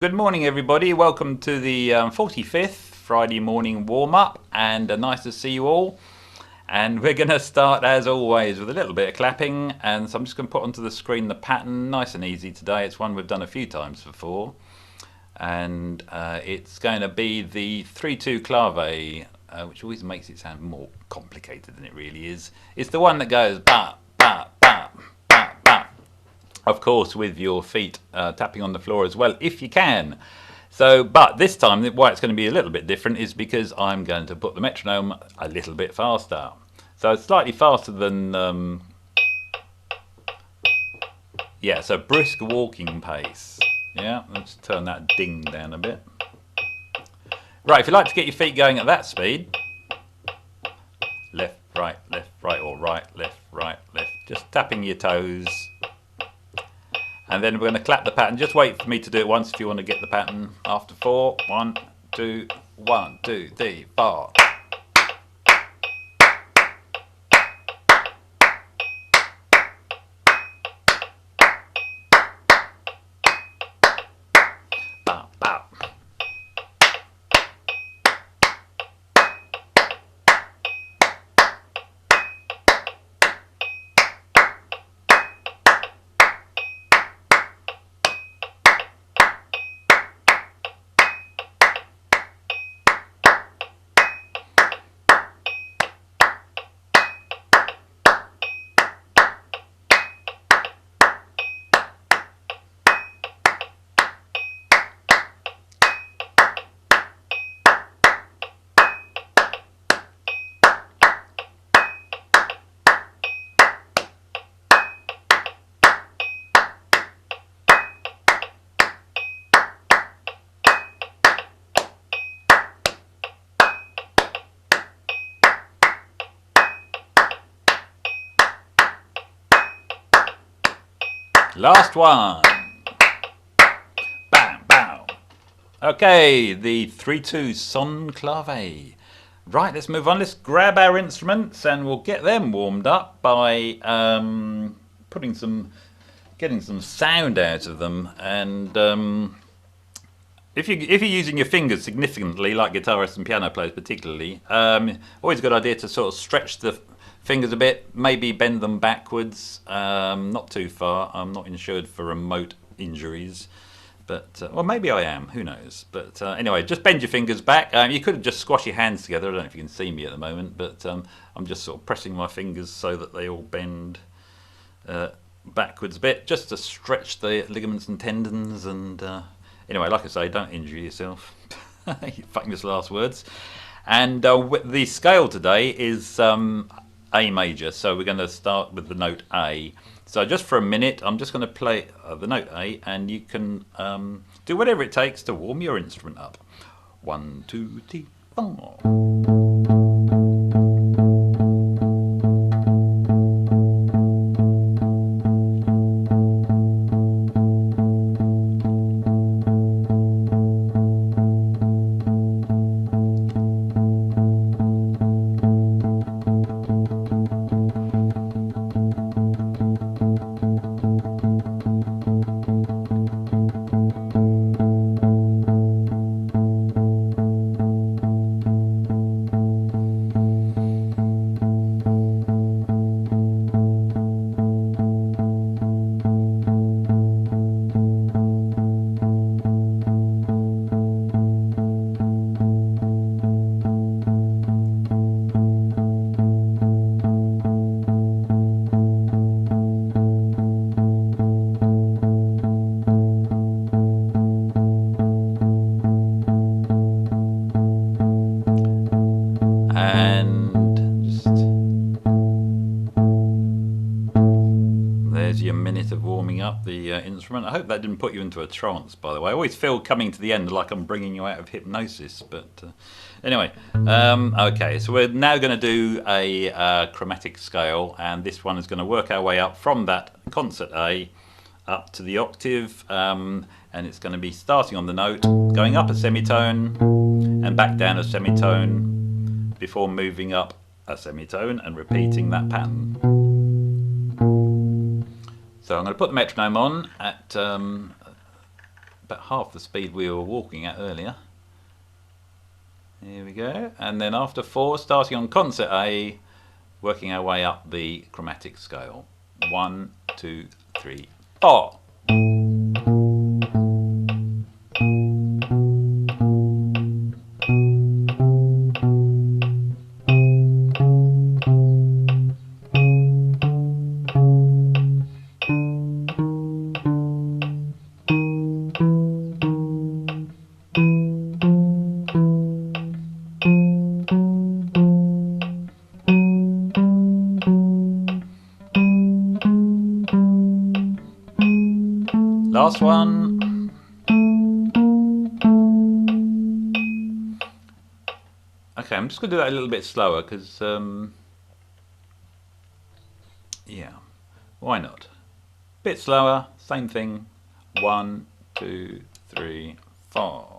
Good morning, everybody. Welcome to the 45th Friday morning warm up, and nice to see you all. And we're going to start, as always, with a little bit of clapping. And so I'm just going to put onto the screen the pattern, nice and easy today. It's one we've done a few times before, and it's going to be the 3-2 clave, which always makes it sound more complicated than it really is. It's the one that goes ba ba ba ba ba, of course, with your feet tapping on the floor as well, if you can. So, but this time, why it's going to be a little bit different is because I'm going to put the metronome a little bit faster. So slightly faster than, yeah, so brisk walking pace. Yeah, let's turn that ding down a bit. Right, if you like to get your feet going at that speed, left, right, or right, left, just tapping your toes. And then we're going to clap the pattern. Just wait for me to do it once if you want to get the pattern. After 4, 1, 2, 1, 2, 3, 4. Bow, bow. Last one. Bam, bam. Okay, the 3-2 son clave. Right, let's move on. Let's grab our instruments and we'll get them warmed up by getting some sound out of them. And if you're using your fingers significantly, like guitarists and piano players particularly, always a good idea to sort of stretch the fingers a bit, maybe bend them backwards, not too far. I'm not insured for remote injuries, but well, maybe I am, who knows. But anyway, just bend your fingers back. You could just squash your hands together. I don't know if you can see me at the moment, but I'm just sort of pressing my fingers so that they all bend backwards a bit, just to stretch the ligaments and tendons. And anyway, like I say, don't injure yourself. Famous last words. And the scale today is A major, so we're going to start with the note A. So just for a minute, I'm just going to play the note A, and you can do whatever it takes to warm your instrument up. 1, 2, 3, 4. Your minute of warming up the instrument. I hope that didn't put you into a trance, by the way. I always feel coming to the end like I'm bringing you out of hypnosis, but anyway, okay, so we're now going to do a chromatic scale, and this one is going to work our way up from that concert A up to the octave, and it's going to be starting on the note, going up a semitone and back down a semitone before moving up a semitone and repeating that pattern. So I'm going to put the metronome on at about half the speed we were walking at earlier. Here we go. And then after 4, starting on concert A, working our way up the chromatic scale. 1, 2, 3, 4. Last one. Okay, I'm just going to do that a little bit slower because, yeah, why not? Bit slower, same thing. 1, 2, 3, 4.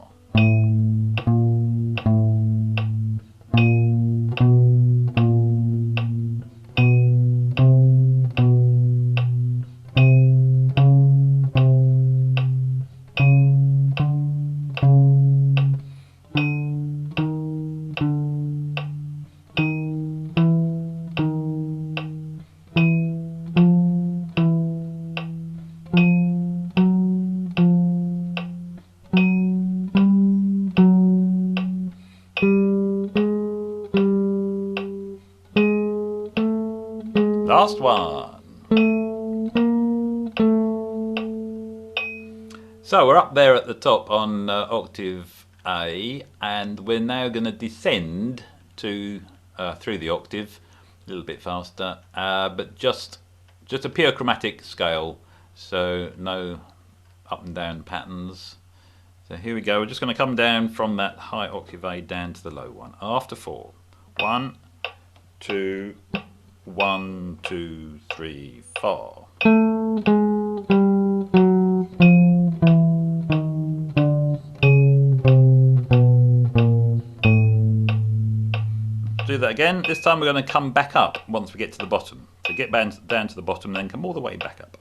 Last one. So we're up there at the top on octave A, and we're now going to descend to through the octave a little bit faster, but just a pure chromatic scale, so no up and down patterns. So here we go. We're just going to come down from that high octave A down to the low one after 4. 1, 2, 1, 2, 3, 4. Do that again. This time we're going to come back up once we get to the bottom. So get down to the bottom, then come all the way back up.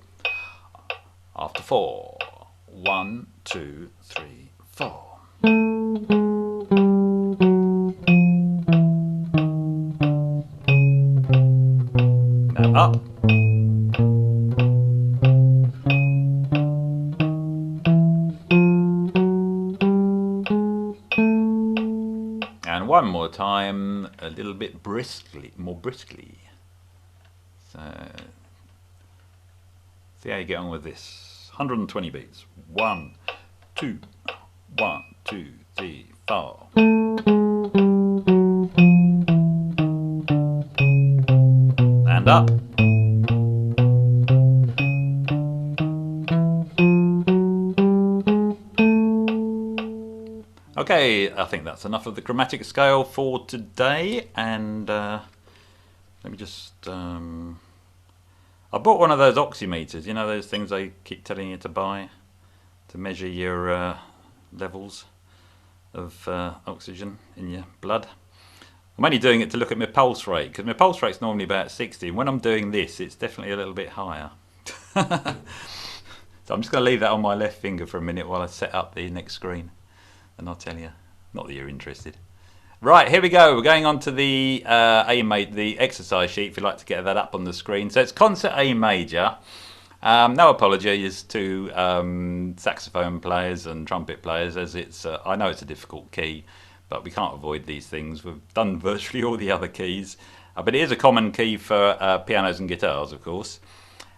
After 4. 1, 2, 3, 4. Up. And one more time, a little bit briskly, more briskly. So, see how you get on with this. 120 beats. 1, 2, 1, 2, 3, 4. And up. Okay, I think that's enough of the chromatic scale for today, and let me just I bought one of those oximeters, you know, those things they keep telling you to buy to measure your levels of oxygen in your blood. I'm only doing it to look at my pulse rate, because my pulse rate's normally about 60, and when I'm doing this it's definitely a little bit higher. So I'm just going to leave that on my left finger for a minute while I set up the next screen, and I'll tell you. Not that you're interested. Right, here we go. We're going on to the the exercise sheet, if you'd like to get that up on the screen. So it's concert A major. No apologies to saxophone players and trumpet players, as it's I know it's a difficult key, but we can't avoid these things. We've done virtually all the other keys, but it is a common key for pianos and guitars, of course.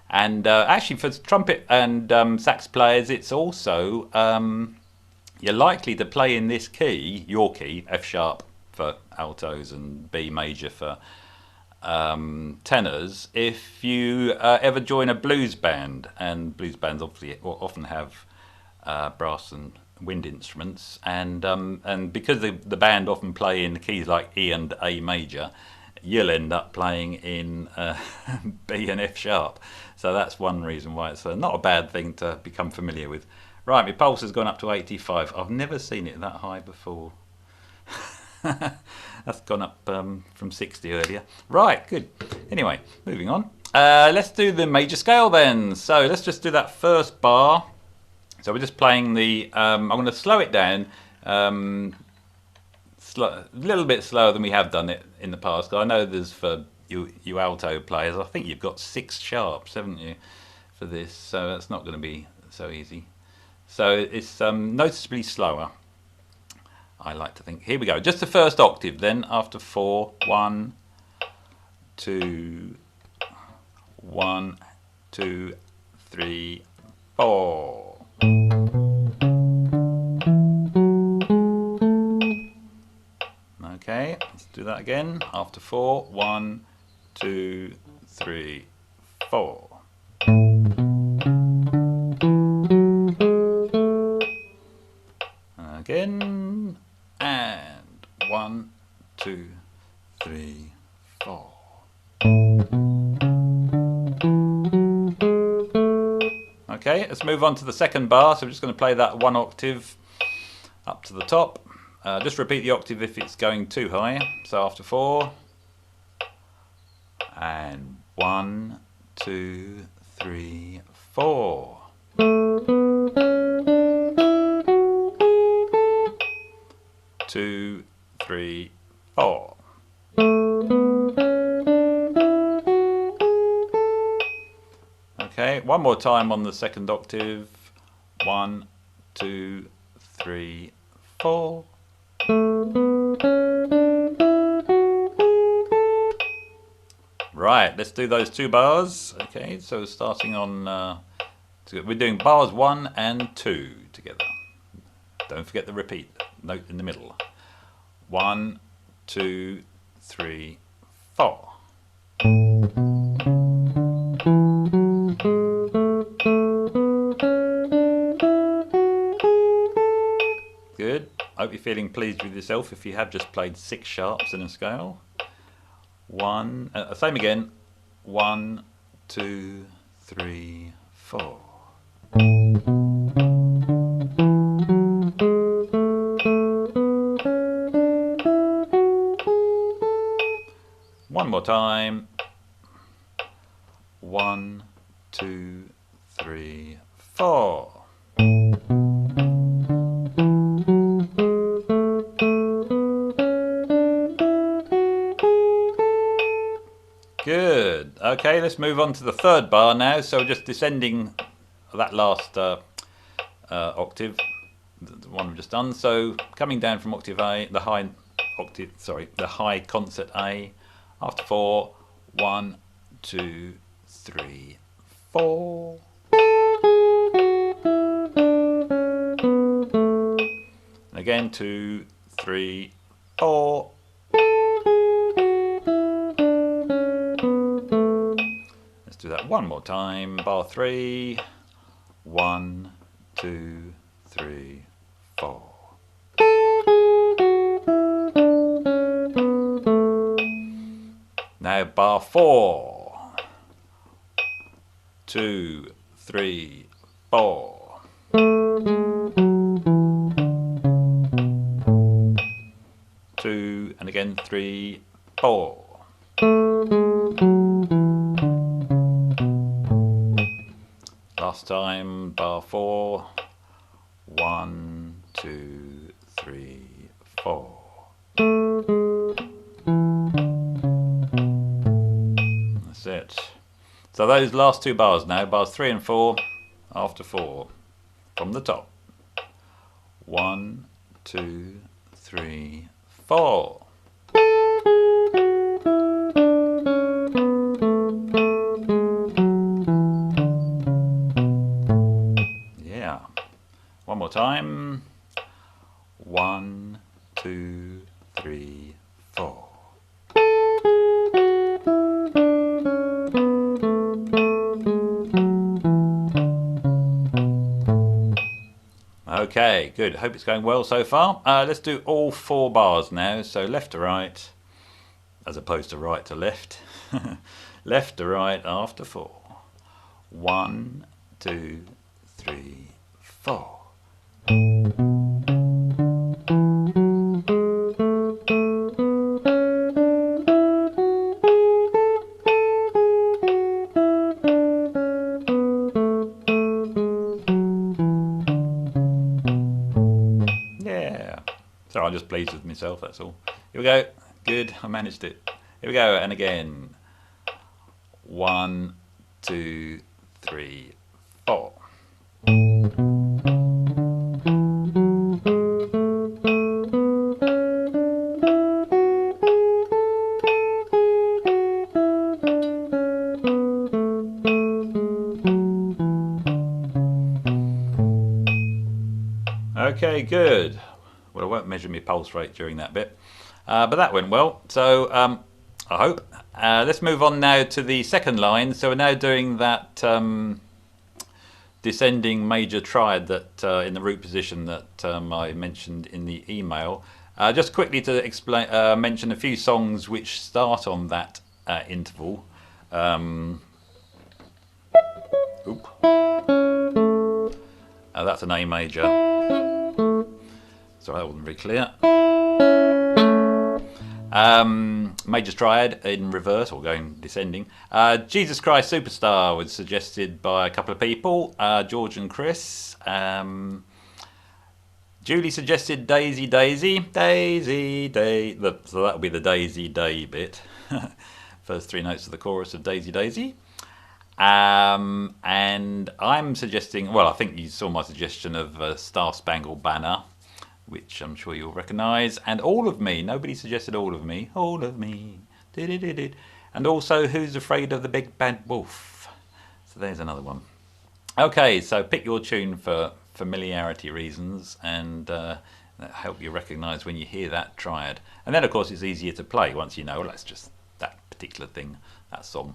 And actually for trumpet and sax players, it's also you're likely to play in this key, your key, F sharp for altos and B major for tenors, if you ever join a blues band. And blues bands obviously often have brass and wind instruments, and because the band often play in keys like E and A major, you'll end up playing in B and F sharp. So that's one reason why it's not a bad thing to become familiar with. Right, my pulse has gone up to 85. I've never seen it that high before. That's gone up from 60 earlier. Right, good. Anyway, moving on. Let's do the major scale then. So let's just do that first bar. So we're just playing the, I'm going to slow it down a little bit slower than we have done it in the past. I know there's for you alto players, I think you've got 6 sharps, haven't you, for this, so that's not going to be so easy. So it's noticeably slower, I like to think. Here we go, just the first octave then, after 4, 1, 2, 1, 2, 3, 4. Okay, let's do that again. After 4, 1, 2, 3, 4. Again, and 1, 2, 3, 4. Okay, let's move on to the second bar. So we're just going to play that 1 octave up to the top. Just repeat the octave if it's going too high. So after 4, and 1, 2, 3, 4. 2, 3, 4. Okay, one more time on the second octave. 1, 2, 3, 4. Right, let's do those 2 bars. Okay, so starting on, we're doing bars 1 and 2 together. Don't forget the repeat note in the middle. 1, 2, 3, 4. Good. I hope you're feeling pleased with yourself if you have just played 6 sharps in a scale. 1, same again. 1, 2, 3, 4. One more time. 1, 2, 3, 4. Good. Okay, let's move on to the third bar now. So just descending that last octave, the one we've just done. So coming down from octave A, the high concert A. After 4, 1, 2, 3, 4. And again, 2, 3, 4. Let's do that one more time. Bar 3. 1, 2, 3, 4. Now bar 4. 2, 3, 4. Two, and again 3, 4. Last time, bar 4. 1, 2, 3, 4. That's it. So those last 2 bars now, bars 3 and 4, after 4, from the top. 1, 2, 3, 4. Yeah. One more time. 1, 2, 3, 4. Okay, good. Hope it's going well so far. Let's do all 4 bars now. So left to right, as opposed to right to left. Left to right after 4. 1, 2, 3, 4. So I'm just pleased with myself, that's all. Here we go. Good, I managed it. Here we go, and again. 1, 2, 3, 4. Okay, good. Well, I won't measure my pulse rate during that bit, but that went well. So I hope. Let's move on now to the second line. So we're now doing that descending major triad that in the root position that I mentioned in the email. Just quickly to explain, mention a few songs which start on that interval. That's an A major. Sorry, that wasn't very clear. Major triad in reverse, or going descending. Jesus Christ Superstar was suggested by a couple of people, George and Chris. Julie suggested Daisy Daisy, Daisy Day. So that'll be the Daisy Day bit. First 3 notes of the chorus of Daisy Daisy. And I'm suggesting, well, I think you saw my suggestion of Star Spangled Banner, which I'm sure you'll recognise, and All of Me. Nobody suggested All of Me. All of Me. And also Who's Afraid of the Big Bad Wolf. So there's another one. Okay, so pick your tune for familiarity reasons, and help you recognise when you hear that triad. And then, of course, it's easier to play once you know, well, that's just that particular thing, that song.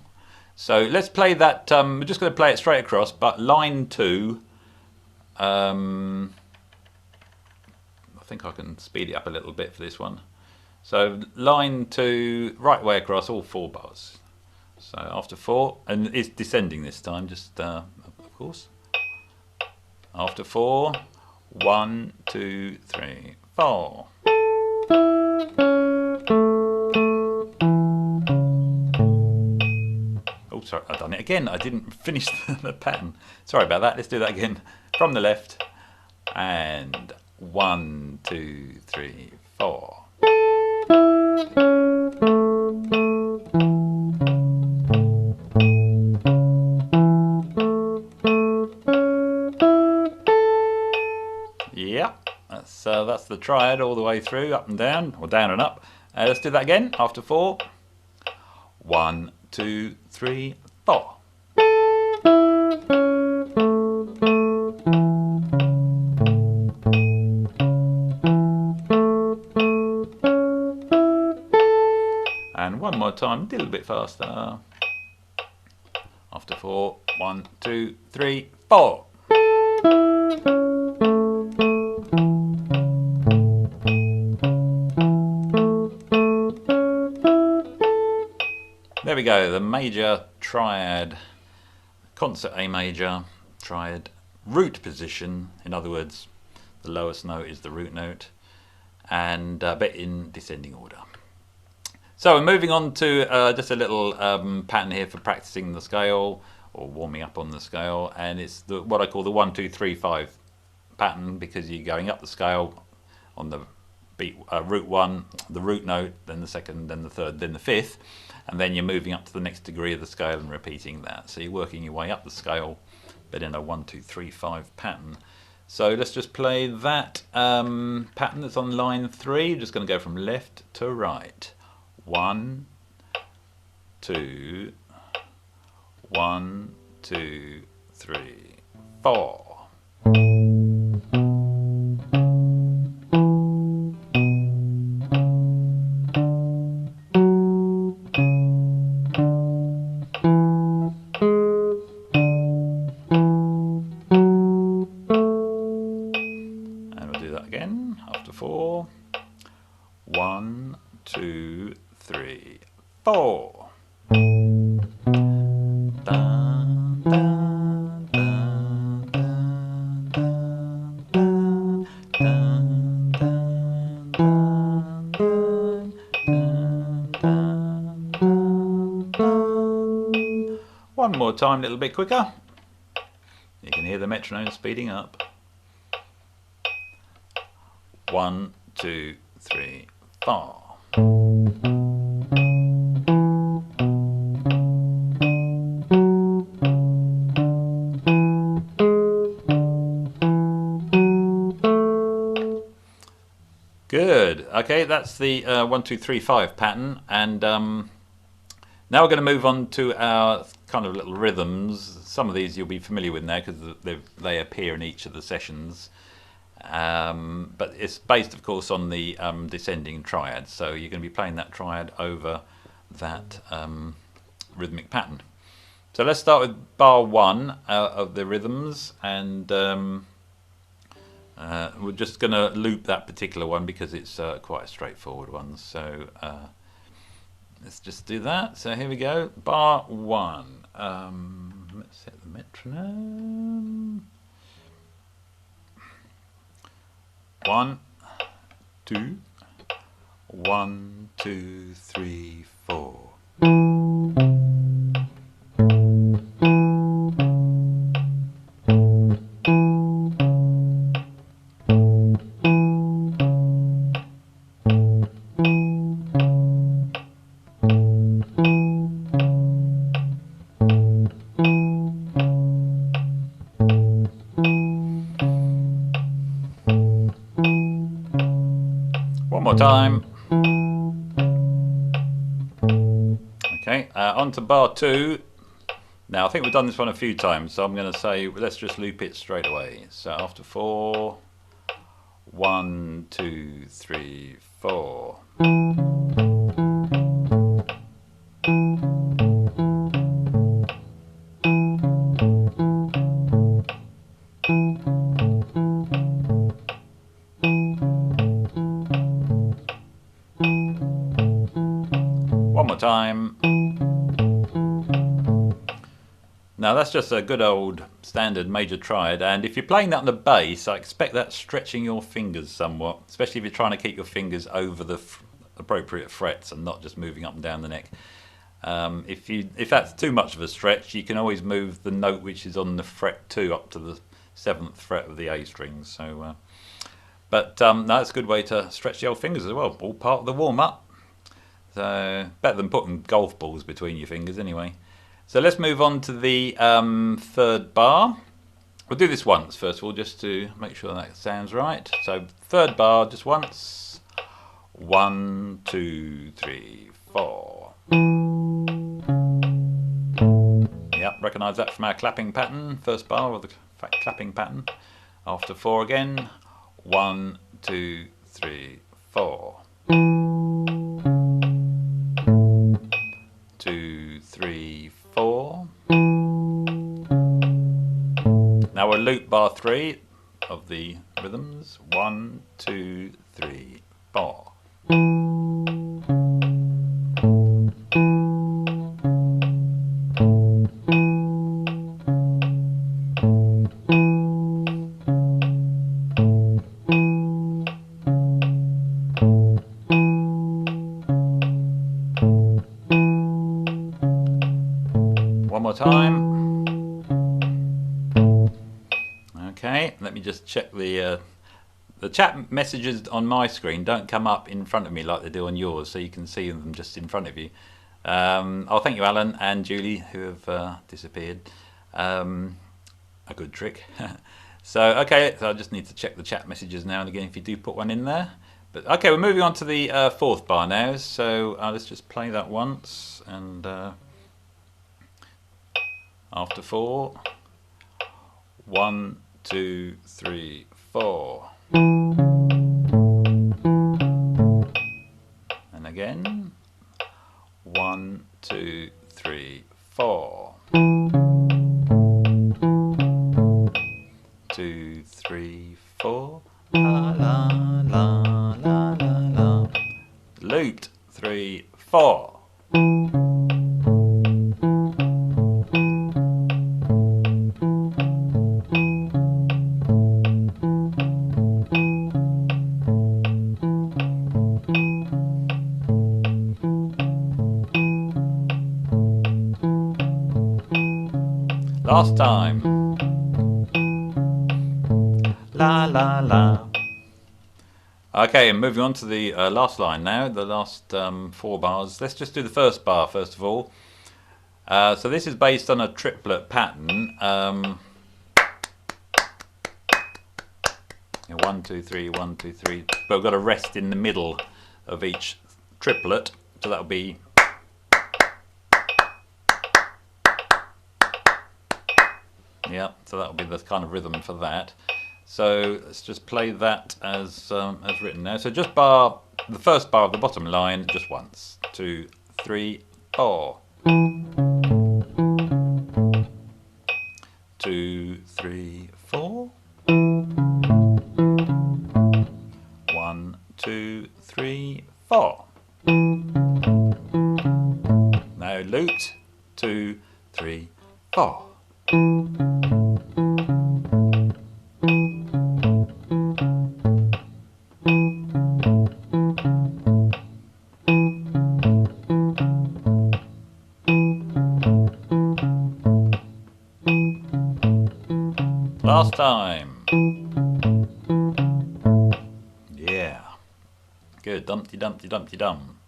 So let's play that. We're just going to play it straight across, but line 2. I think I can speed it up a little bit for this one. So line 2, right way across, all 4 bars. So after 4, and it's descending this time, just of course. After 4, 1, 2, 3, 4. Oh, sorry, I've done it again. I didn't finish the pattern. Sorry about that. Let's do that again. From the left. And 1, 2, 3, 4. Yeah, that's the triad all the way through, up and down, or down and up. Let's do that again. After 4. 1, 2, 3, 4. And one more time, a little bit faster. After 4, 1, 2, 3, 4. There we go, the major triad, concert A major triad, root position. In other words, the lowest note is the root note, and but in descending order. So we're moving on to just a little pattern here for practicing the scale, or warming up on the scale, and it's what I call the 1, 2, 3, 5 pattern, because you're going up the scale on the beat, root 1, the root note, then the second, then the third, then the fifth, and then you're moving up to the next degree of the scale and repeating that. So you're working your way up the scale, but in a 1, 2, 3, 5 pattern. So let's just play that pattern that's on line 3. I'm just going to go from left to right. 1, 2, 1, 2, 3, 4. And we'll do that again after 4. 1, 2, 3, 4. One more time, a little bit quicker. You can hear the metronome speeding up. 1, 2, 2, 3, 4. Good. Okay, that's the 1, 2, 3, 5 pattern, and now we're going to move on to our kind of little rhythms. Some of these you'll be familiar with now because they appear in each of the sessions. But it's based, of course, on the descending triad. So you're going to be playing that triad over that rhythmic pattern. So let's start with bar 1 of the rhythms, and we're just going to loop that particular one because it's quite a straightforward one. So let's just do that. So here we go. Bar 1. Let's set the metronome. 1, 2, 1, 2, 3, 4. One more time. Okay, on to bar 2. Now I think we've done this one a few times, so I'm going to say let's just loop it straight away. So after 4, 1, 2, 3, 4. One more time. Now that's just a good old standard major triad, and if you're playing that on the bass, I expect that stretching your fingers somewhat, especially if you're trying to keep your fingers over the appropriate frets and not just moving up and down the neck. If that's too much of a stretch, you can always move the note which is on the fret 2 up to the 7th fret of the A strings. So, but that's a good way to stretch the old fingers as well. All part of the warm-up. So better than putting golf balls between your fingers anyway. So let's move on to the 3rd bar. We'll do this once first of all, just to make sure that sounds right. So 3rd bar, just once. 1, 2, 3, 4. Yep, recognise that from our clapping pattern. 1st bar of the clapping pattern. After 4 again. 1, 2, 3, 4. 2, 3, 4. Now we'll loop bar 3 of the rhythms. 1, 2, 3, 4. One more time. Okay, let me just check the chat messages on my screen don't come up in front of me like they do on yours, so you can see them just in front of you. Oh, thank you, Alan and Julie, who have disappeared. A good trick. So, okay, so I just need to check the chat messages now and again if you do put one in there. But okay, we're moving on to the 4th bar now. So let's just play that once, and after 4, 1, 2, 3, 4. And again, 1, 2, 3, 4. 2, 3, 4. La la la la la la. Looped 3, 4. Last time. La la la. Okay, and moving on to the last line now, the last 4 bars. Let's just do the first bar first of all. So this is based on a triplet pattern. 1, 2, 3, 1, 2, 3. But we've got a rest in the middle of each triplet, so that'll be. Yeah, so that'll be the kind of rhythm for that. So let's just play that as written now. So just bar the first bar of the bottom line just once. 2, 3, 4. 2, 3, 4. 1, 2, 3, 4. Now lute. 2, 3, 4. Last time. Yeah. Good. Dumpty dumpty dumpty dum.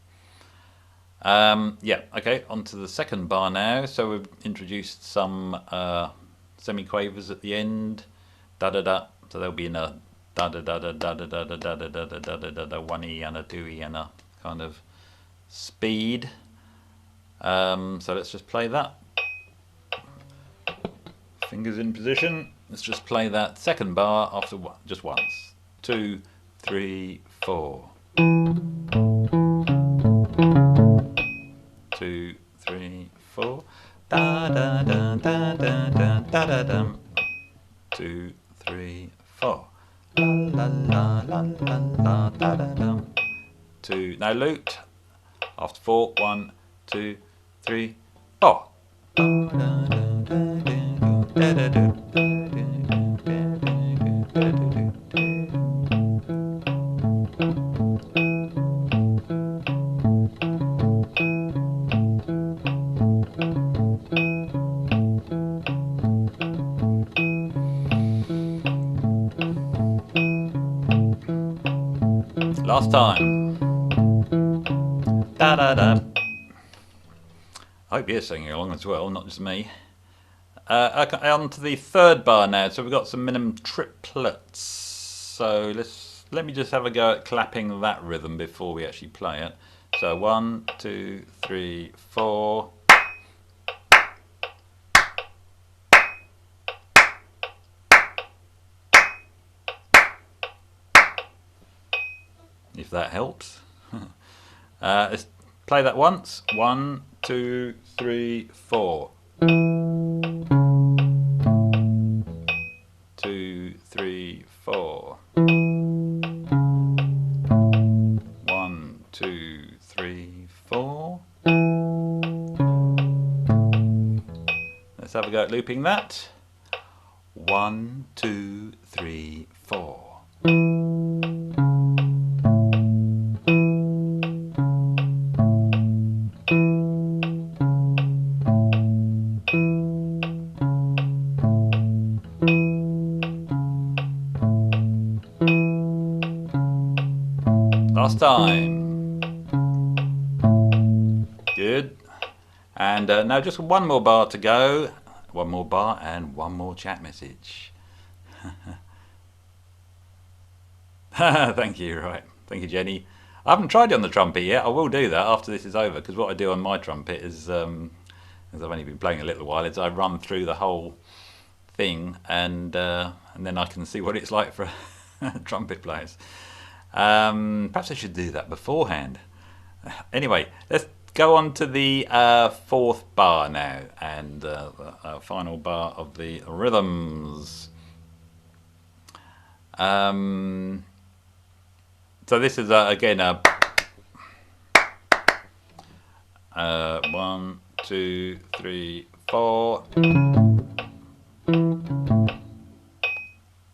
Yeah, okay, on to the second bar now. So we've introduced some semiquavers at the end. Da da da. So there'll be a da da da da da da da da da da da da da da da 1E and a 2E and a kind of speed. So let's just play that. Fingers in position. Let's just play that second bar after just once. 2, 3, 4. 2, 3, 4. Da da da da da da da da dum. 2, 3, 4. La la la la la da da dum. 2. Now lute. After 4. 1, 2, 3, 4. Last time. Da da da. I hope you're singing along as well, not just me. On to the third bar now. So we've got some minimum triplets. So let me just have a go at clapping that rhythm before we actually play it. So 1, 2, 3, 4. If that helps. Let's play that once. 1, 2, 3, 4. 2, 3, 4. 1, 2, 3, 4. Let's have a go at looping that. 1, 2, 3, 4. Last time. Good. And now just one more bar to go. One more bar and one more chat message. Thank you, right. Thank you, Jenny. I haven't tried it on the trumpet yet. I will do that after this is over, because what I do on my trumpet is, as I've only been playing a little while, is I run through the whole thing and then I can see what it's like for trumpet players. Perhaps I should do that beforehand. Anyway, let's go on to the fourth bar now, and the final bar of the rhythms. So this is again a 1, 2, 3, 4.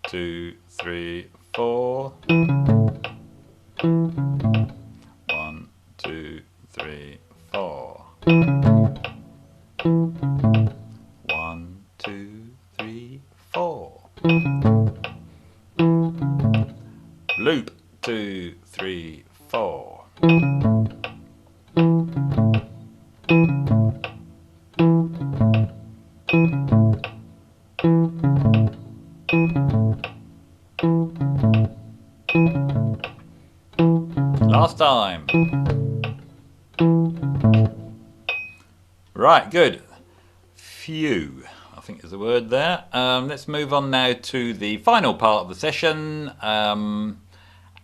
2, 3, 4. 1, 2, 3, 4. 1, 2, 3, 4. Loop. 2, 2, 3, 4. Last time. Right, good. Phew, I think is the word there. Let's move on now to the final part of the session.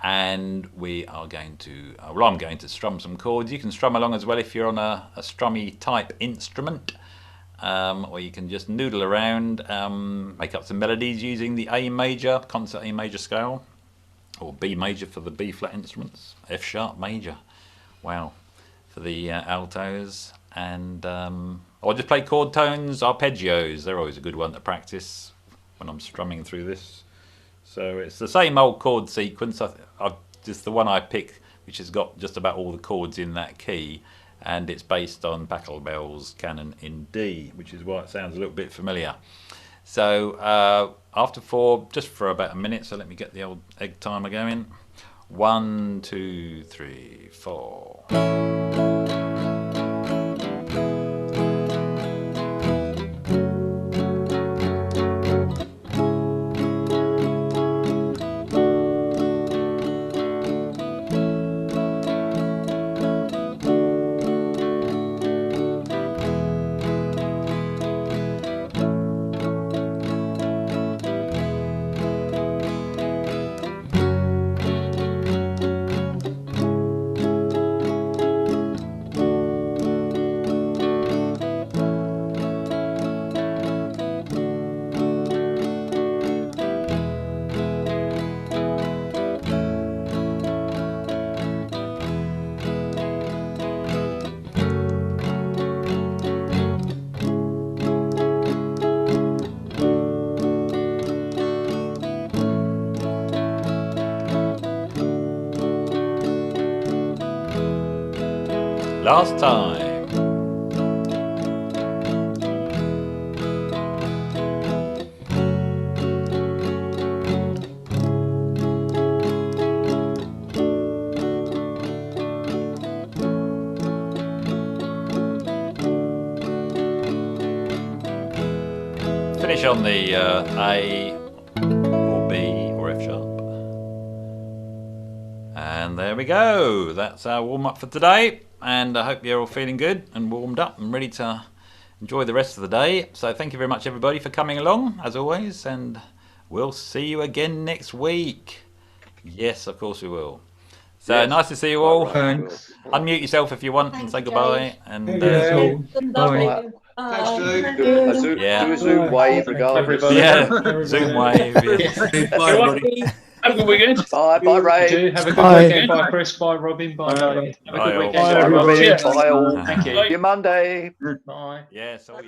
And we are going to, well, I'm going to strum some chords. You can strum along as well if you're on a strummy type instrument. Or you can just noodle around, make up some melodies using the A major, concert A major scale, or B major for the B flat instruments, F sharp major, wow, for the altos, and or just play chord tones, arpeggios. They're always a good one to practice when I'm strumming through this. So it's the same old chord sequence. I've just the one I pick, which has got just about all the chords in that key, and it's based on Pachelbel's Canon in D, which is why it sounds a little bit familiar. So after 4, just for about a minute, so let me get the old egg timer going. 1, 2, 3, 4. Last time. Finish on the A or B or F sharp. And there we go. That's our warm up for today. And I hope you're all feeling good and warmed up and ready to enjoy the rest of the day. So thank you very much everybody for coming along as always, and we'll see you again next week. Yes, of course we will. So yes. Nice to see you all. Thanks. Unmute yourself if you want and say goodbye. And Bye. Thanks, Stu. Yeah. Do a Zoom wave regardless. Yeah, Zoom wave. Bye, everybody. Have a good weekend. Bye, Ray. Have a good weekend. Bye, Chris. Bye, Robin. Bye, Dave. Have a good weekend. Bye, Robin. Bye, all. Thank you. See you Monday. Bye. Yeah, so